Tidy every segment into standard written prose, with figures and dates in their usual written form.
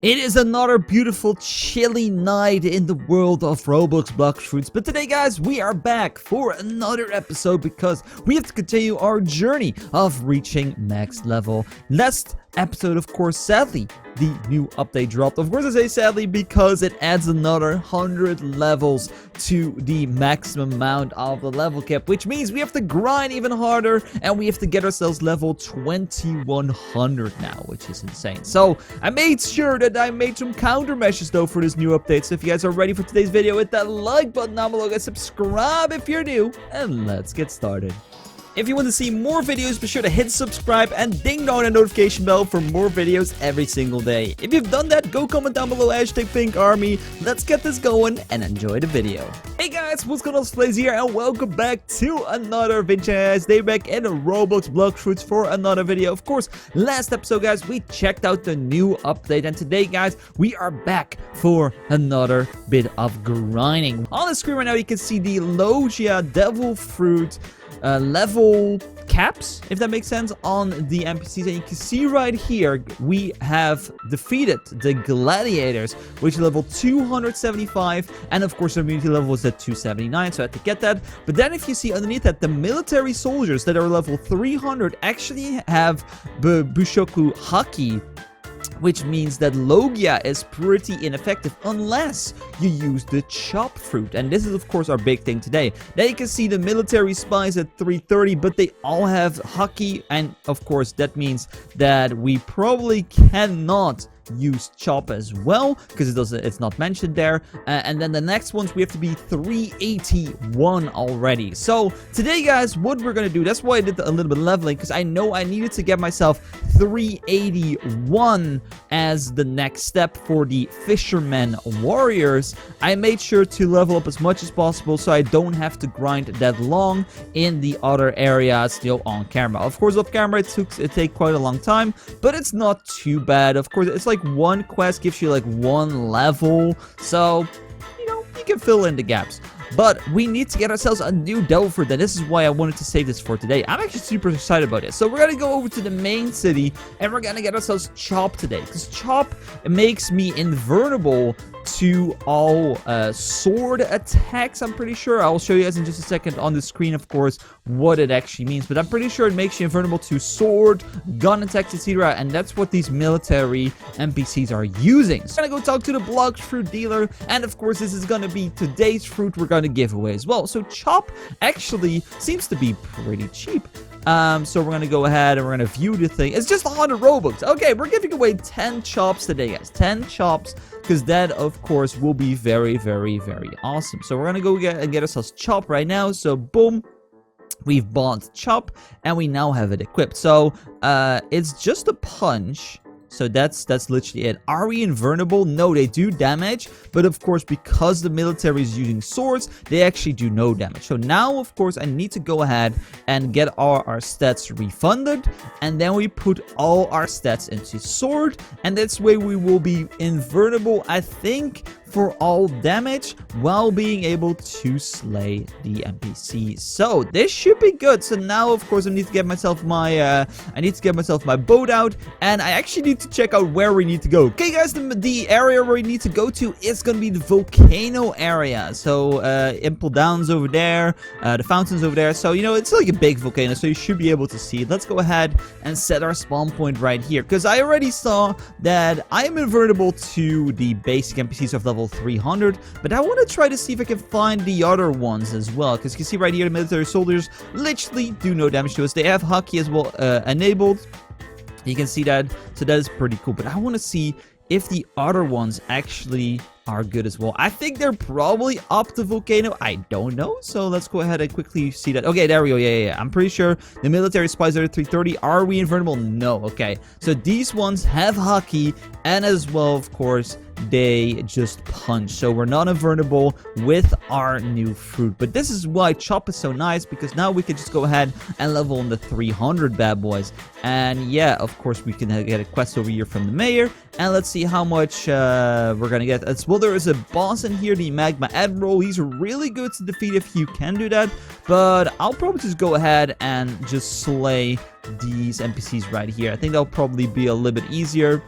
It is another beautiful, chilly night in the world of Roblox Blox Fruits. But today, guys, we are back for another episode because we have to continue our journey of reaching next level. Last episode, of course, sadly, the new update dropped. Of course, I say sadly because it adds another 100 levels to the maximum amount of the level cap, which means we have to grind even harder and we have to get ourselves level 2100 now, which is insane. So I made sure that I made some countermeasures though for this new update. So if you guys are ready for today's video, hit that like button down below, guys, subscribe if you're new, and let's get started. If you want to see more videos, be sure to hit subscribe and ding on the notification bell for more videos every single day. If you've done that, go comment down below #PinkArmy. Let's get this going and enjoy the video. Hey guys, what's going on? DefildPlays here and welcome back to another video. Day back in Roblox Blox Fruits for another video. Of course, last episode, guys, we checked out the new update, and today, guys, we are back for another bit of grinding. On the screen right now, you can see the Logia Devil Fruit level caps, if that makes sense, on the NPCs. And you can see right here we have defeated the gladiators, which is level 275, and of course the immunity level was at 279, so I had to get that. But then if you see underneath that, the military soldiers that are level 300 actually have Bushoku Haki, which means that Logia is pretty ineffective unless you use the chop fruit. And this is, of course, our big thing today. Now you can see the military spies at 330, but they all have Haki. And, of course, that means that we probably cannot use chop as well because it's not mentioned there, and then the next ones we have to be 381 already. So today, guys, what we're gonna do, that's why I did a little bit of leveling, because I know I needed to get myself 381 as the next step for the fishermen warriors. I made sure to level up as much as possible so I don't have to grind that long in the other areas still on camera. Of course, off camera it take quite a long time, but it's not too bad. Of course, it's like one quest gives you like one level, so you know you can fill in the gaps. But we need to get ourselves a new devil fruit, and this is why I wanted to save this for today. I'm actually super excited about it. So we're gonna go over to the main city and we're gonna get ourselves chop today, because chop makes me invulnerable to all sword attacks. I'm pretty sure I'll show you guys in just a second on the screen, of course, what it actually means, but I'm pretty sure it makes you invulnerable to sword, gun attacks, etc., and that's what these military NPCs are using. So I'm gonna go talk to the Blox Fruit dealer, and of course this is gonna be today's fruit we're gonna give away as well. So chop actually seems to be pretty cheap. So we're gonna go ahead and we're gonna view the thing. It's just 100 Robux. Okay, we're giving away 10 chops today, guys. 10 chops, because that, of course, will be very, very, very awesome. So we're gonna go get ourselves chop right now. So boom, we've bought chop, and we now have it equipped. So it's just a punch. So that's literally it. Are we invulnerable? No, they do damage, but of course, because the military is using swords, they actually do no damage. So now, of course, I need to go ahead and get our stats refunded, and then we put all our stats into sword, and that's way we will be invulnerable, I think, for all damage while being able to slay the NPCs. So this should be good. So now, of course, I need to get myself my boat out, and I actually need to check out where we need to go. Okay, guys, the area where we need to go to is gonna be the volcano area. So Impel Down's over there, the fountain's over there. So you know it's like a big volcano, so you should be able to see it. Let's go ahead and set our spawn point right here, because I already saw that I am invulnerable to the basic NPCs of level 300, but I want to try to see if I can find the other ones as well, because you can see right here the military soldiers literally do no damage to us. They have Haki as well enabled. You can see that, so that is pretty cool. But I want to see if the other ones actually are good as well. I think they're probably up the volcano. I don't know. So let's go ahead and quickly see that. Okay, there we go. Yeah. I'm pretty sure the military spies are at 330. Are we invulnerable? No. Okay. So these ones have Haki, and as well, of course, they just punch. So we're not invulnerable with our new fruit. But this is why chop is so nice, because now we can just go ahead and level on the 300 bad boys. And yeah, of course, we can get a quest over here from the mayor. And let's see how much we're gonna get. As well, there is a boss in here, the Magma Admiral. He's really good to defeat if you can do that. But I'll probably just go ahead and just slay these NPCs right here. I think that'll probably be a little bit easier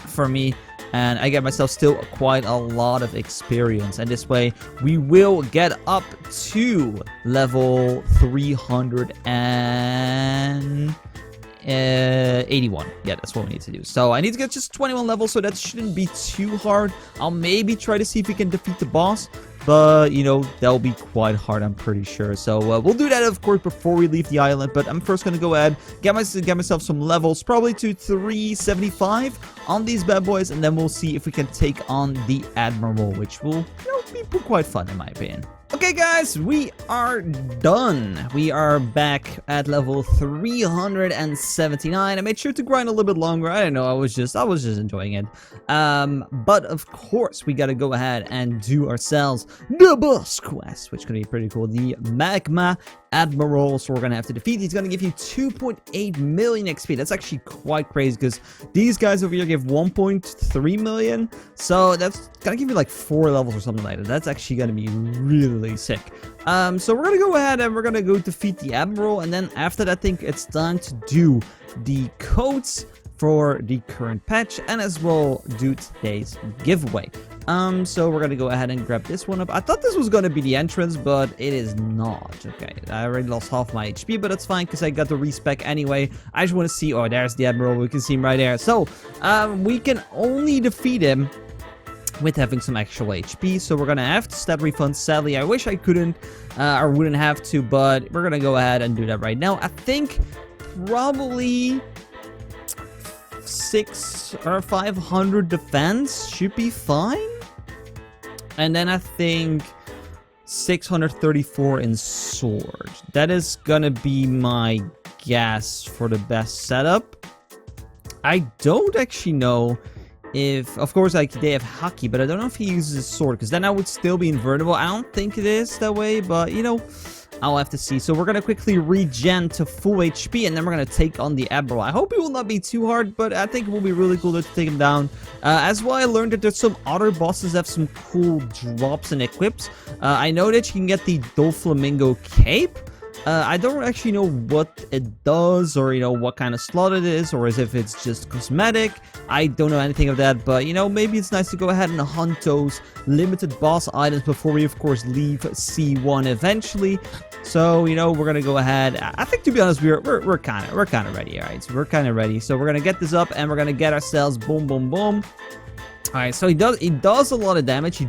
for me. and I get myself still quite a lot of experience, and this way we will get up to level 381. Yeah, that's what we need to do. So I need to get just 21 levels, so that shouldn't be too hard. I'll maybe try to see if we can defeat the boss, but you know, that'll be quite hard, I'm pretty sure. So we'll do that, of course, before we leave the island. But I'm first gonna go ahead, get myself some levels, probably to 375 on these bad boys, and then we'll see if we can take on the Admiral, which will, you know, be quite fun in my opinion. Okay, guys, we are done. We are back at level 379. I made sure to grind a little bit longer. I don't know. I was just enjoying it. But of course, we gotta go ahead and do ourselves the boss quest, which is gonna be pretty cool. The Magma Admiral. So we're gonna have to defeat. He's gonna give you 2.8 million XP. That's actually quite crazy because these guys over here give 1.3 million. So that's gonna give you like 4 levels or something like that. That's actually gonna be really sick. So we're gonna go ahead and we're gonna go defeat the Admiral, and then after that, I think it's time to do the codes for the current patch and as well do today's giveaway. So we're gonna go ahead and grab this one up. I thought this was gonna be the entrance, but it is not. Okay, I already lost half my HP, but that's fine because I got the respec anyway. I just want to see. Oh, there's the Admiral. We can see him right there. So we can only defeat him with having some actual HP, so we're gonna have to stat refund. Sadly, I wish I couldn't or wouldn't have to, but we're gonna go ahead and do that right now. I think probably 600 or 500 defense should be fine, and then I think 634 in sword. That is gonna be my guess for the best setup. I don't actually know if, of course, like they have Haki, but I don't know if he uses his sword, because then I would still be invertible. I don't think it is that way, but you know, I'll have to see. So we're gonna quickly regen to full HP, and then we're gonna take on the Admiral. I hope it will not be too hard, but I think it will be really cool to take him down. As well, I learned that there's some other bosses that have some cool drops and equips. I know that you can get the Doflamingo Cape. I don't actually know what it does, or you know, what kind of slot it is, or as if it's just cosmetic. I don't know anything of that, but you know, maybe it's nice to go ahead and hunt those limited boss items before we of course leave C1 eventually. So you know, we're gonna go ahead. I think, to be honest, we're kind of ready. All right, so we're kind of ready. So we're gonna get this up, and we're gonna get ourselves boom, boom, boom. Alright, so he does a lot of damage.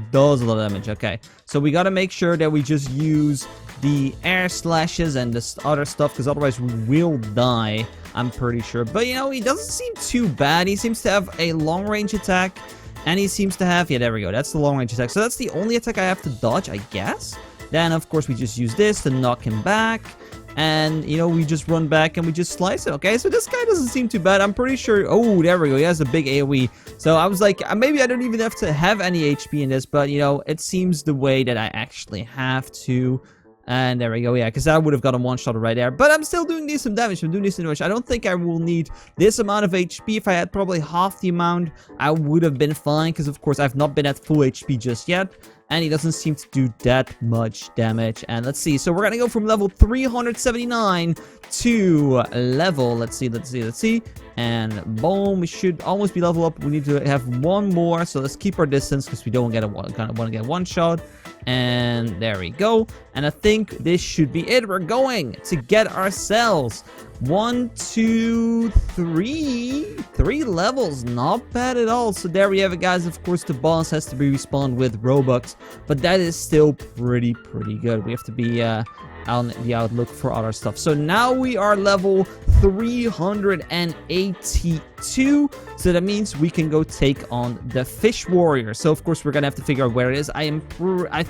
Okay, so we gotta make sure that we just use the air slashes and this other stuff, because otherwise we will die, I'm pretty sure. But you know, he doesn't seem too bad. He seems to have a long range attack, and he seems to have, yeah, there we go, that's the long range attack. So that's the only attack I have to dodge, I guess. Then of course we just use this to knock him back, and you know, we just run back and we just slice it. Okay, so this guy doesn't seem too bad. I'm pretty sure. Oh, there we go, he has a big AoE. So I was like, maybe I don't even have to have any HP in this, but you know, it seems the way that I actually have to. And there we go, yeah, because I would have got a one-shot right there. But I'm still doing decent damage. I don't think I will need this amount of HP. If I had probably half the amount, I would have been fine, because of course I've not been at full HP just yet. And he doesn't seem to do that much damage. And let's see, so we're gonna go from level 379 to level, let's see. And boom, we should almost be level up. We need to have one more, so let's keep our distance, because we don't want to get one shot. And there we go. And I think this should be it. We're going to get ourselves 1, 2, 3 levels. Not bad at all. So there we have it, guys. Of course, the boss has to be respawned with Robux, but that is still pretty good. We have to be on the outlook for other stuff. So now we are level 382, so that means we can go take on the Fish Warrior. So of course we're gonna have to figure out where it is. I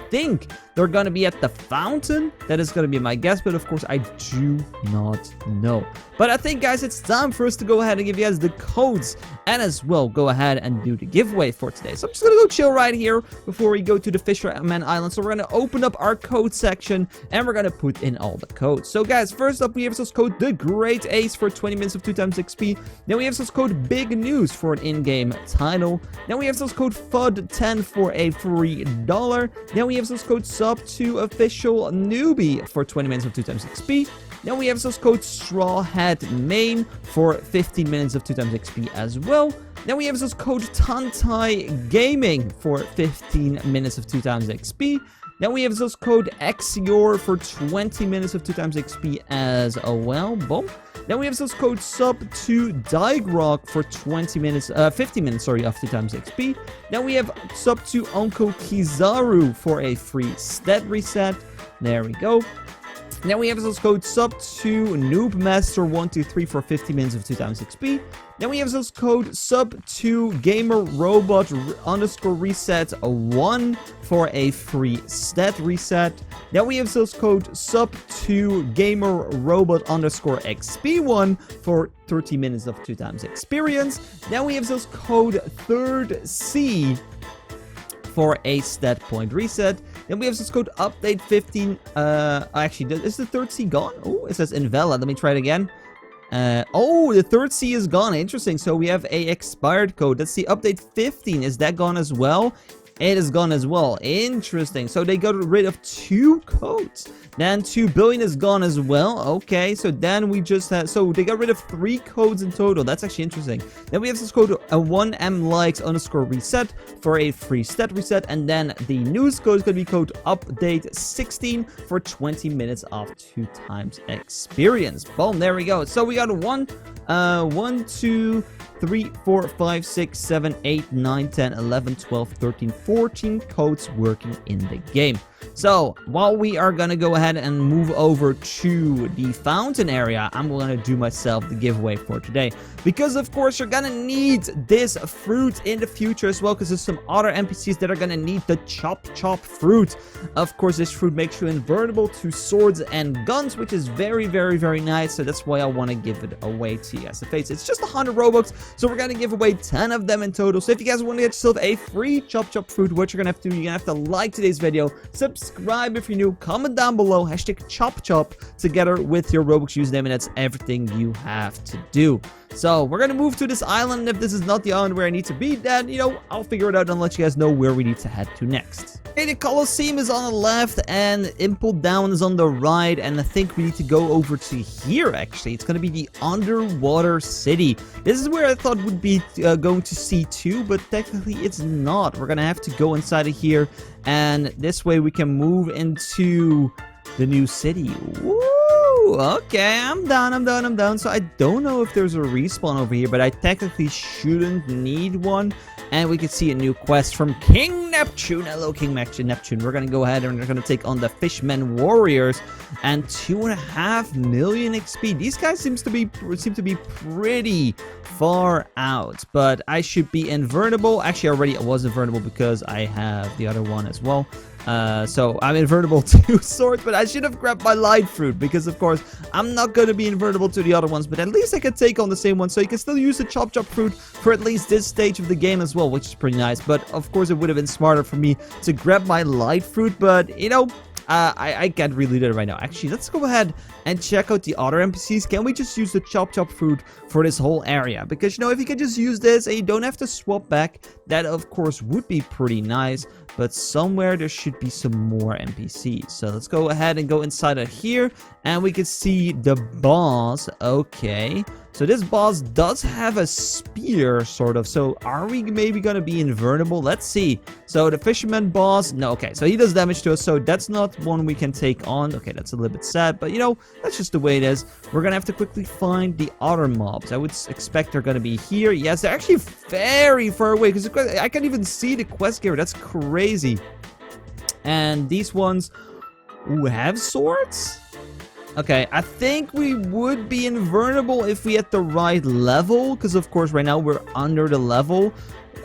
think they're gonna be at the fountain. That is gonna be my guess, but of course I do not know. But I think, guys, it's time for us to go ahead and give you guys the codes, and as well go ahead and do the giveaway for today. So I'm just gonna go chill right here before we go to the Fisherman Island. So we're gonna open up our code section, and we're gonna put in all the codes. So guys, first up we have this code The Great Ace for 20 minutes of 2 times XP. Then we have this code Big News for an in-game title. Then we have this code FUD10 for a free $1. Then we have this code Sub2 Official Newbie for 20 minutes of 2 times XP. Then we have source code Straw Hat Main for 15 minutes of 2 times XP as well. Then we have source code Tantai Gaming for 15 minutes of 2 times XP. Then we have source code Exior for 20 minutes of 2 times XP as well. Boom. Then we have source code Sub2 Digrok for 15 minutes, of 2 times XP. Then we have Sub2 Onko Kizaru for a free stat reset. There we go. Then we have source code Sub2 Noob Master 123 for 50 minutes of 2 times XP. Then we have source code Sub2 Gamer Robot underscore reset 1 for a free stat reset. Then we have source code Sub2 Gamer Robot underscore XP1 for 30 minutes of 2 times experience. Then we have source code 3rd C for a stat point reset. Then we have source code update 15. Actually, is the 3rd C gone? Oh, it says invalid. Let me try it again. Oh, the 3rd C is gone. Interesting. So we have a expired code. Let's see. Update 15. Is that gone as well? It is gone as well. Interesting. So they got rid of 2 codes. Then 2 billion is gone as well. Okay, so then we just had... So they got rid of 3 codes in total. That's actually interesting. Then we have this code 1M likes underscore reset for a free stat reset. And then the news code is going to be code update 16 for 20 minutes of 2 times experience. Boom, there we go. So we got 1, 2, 3, 4, 5, 6, 7, 8, 9, 10, 11, 12, 13, 14 codes working in the game. So, while we are gonna go ahead and move over to the fountain area, I'm gonna do myself the giveaway for today. Because, of course, you're gonna need this fruit in the future as well, because there's some other NPCs that are gonna need the chop fruit. Of course, this fruit makes you invulnerable to swords and guns, which is very, very, very nice. So that's why I want to give it away to you guys to face. It's just 100 Robux, so we're gonna give away 10 of them in total. So if you guys want to get yourself a free chop fruit, what you're gonna have to do, you're gonna have to like today's video, subscribe if you're new, comment down below, hashtag chop together with your Robux username, and that's everything you have to do. So, we're gonna move to this island. If this is not the island where I need to be, then, you know, I'll figure it out and let you guys know where we need to head to next. Okay, the Colosseum is on the left, and Impel Down is on the right, and I think we need to go over to here, actually. It's gonna be the underwater city. This is where I thought would be going to C2, but technically it's not. We're gonna have to go inside of here, and this way we can move into the new city. Woo! Okay, I'm down. So I don't know if there's a respawn over here, but I technically shouldn't need one. And we can see a new quest from King Neptune. Hello, King Neptune. We're going to go ahead and we're going to take on the Fishmen Warriors. And 2.5 million XP. These guys seem to be pretty far out. But I should be invulnerable. Actually, I was invulnerable because I have the other one as well. So I'm invulnerable to swords, but I should have grabbed my light fruit because, of course, I'm not going to be invulnerable to the other ones, but at least I can take on the same one, so you can still use the chop fruit for at least this stage of the game as well, which is pretty nice. But, of course, it would have been smarter for me to grab my light fruit, but, you know, I can't really do it right now. Actually, let's go ahead and check out the other NPCs. Can we just use the chop fruit for this whole area? Because, you know, if you can just use this and you don't have to swap back, that, of course, would be pretty nice. But somewhere there should be some more NPCs. So let's go ahead and go inside of here. And we can see the boss. Okay. So this boss does have a spear, sort of. So are we maybe going to be invulnerable? Let's see. So the fisherman boss. No, okay. So he does damage to us. So that's not one we can take on. Okay, that's a little bit sad. But, you know, that's just the way it is. We're going to have to quickly find the other mobs. I would expect they're going to be here. Yes, they're actually very far away. Because I can't even see the quest gear. That's crazy. And these ones who have swords? Okay, I think we would be invulnerable if we had the right level, because of course right now we're under the level,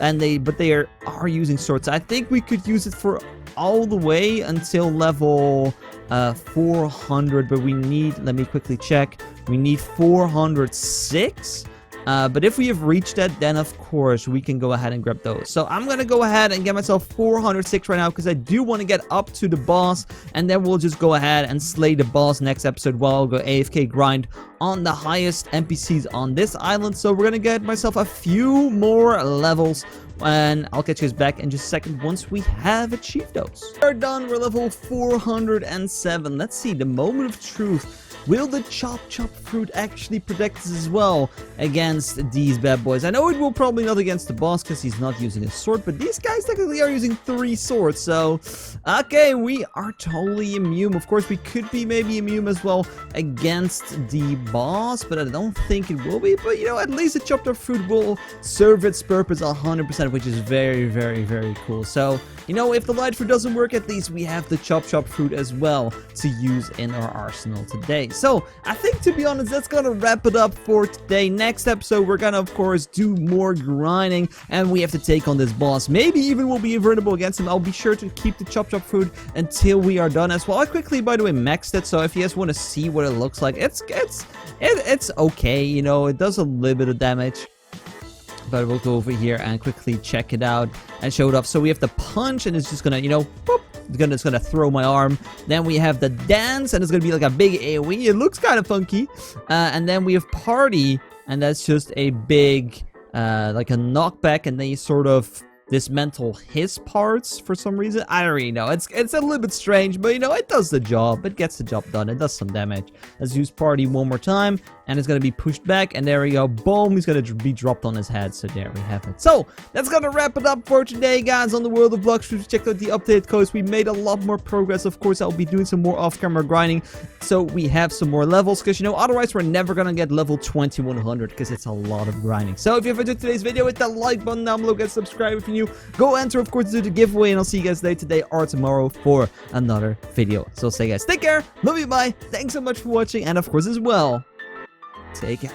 and they are using swords. I think we could use it for all the way until level 400, but we need, let me quickly check, we need 406. But if we have reached that, then of course we can go ahead and grab those. So I'm gonna go ahead and get myself 406 right now because I do want to get up to the boss, and then we'll just go ahead and slay the boss next episode while I'll go AFK grind on the highest NPCs on this island. So we're gonna get myself a few more levels, and I'll catch you guys back in just a second once we have achieved those. We're done. We're level 407. Let's see, the moment of truth. Will the Chop Fruit actually protect us as well against these bad boys? I know it will probably not against the boss because he's not using a sword, but these guys technically are using 3 swords, so okay, we are totally immune. Of course, we could be maybe immune as well against the boss, but I don't think it will be. But you know, at least the chopped up fruit will serve its purpose 100%, which is very, very, very cool. So you know, if the light fruit doesn't work, at least we have the chop fruit as well to use in our arsenal today. So I think, to be honest, that's gonna wrap it up for today. Next episode, we're gonna of course do more grinding, and we have to take on this boss. Maybe even we'll be invulnerable against him. I'll be sure to keep the chop fruit until we are done as well. I quickly, by the way, maxed it, so if you guys want to see what it looks like, it's okay. You know, it does a little bit of damage. But we'll go over here and quickly check it out and show it off. So we have the punch, and it's just gonna, you know, boop, it's gonna throw my arm. Then we have the dance, and it's gonna be like a big AoE. It looks kind of funky. And then we have party, and that's just a big, like a knockback, and then you sort of dismantle his parts for some reason. I don't really know. It's a little bit strange, but you know, it does the job. It gets the job done. It does some damage. Let's use party one more time, and it's gonna be pushed back, and there we go. Boom, he's gonna be dropped on his head. So there we have it. So that's gonna wrap it up for today, guys, on the world of Blox Fruits. Check out the updated codes. We made a lot more progress. Of course, I'll be doing some more off-camera grinding, so we have some more levels, because you know, otherwise we're never gonna get level 2100, because it's a lot of grinding. So if you enjoyed today's video, hit that like button down below, get subscribed if you're new. Go enter, of course, to the giveaway, and I'll see you guys later today or tomorrow for another video. So say, guys, take care, love you, bye, thanks so much for watching, and of course as well, take care.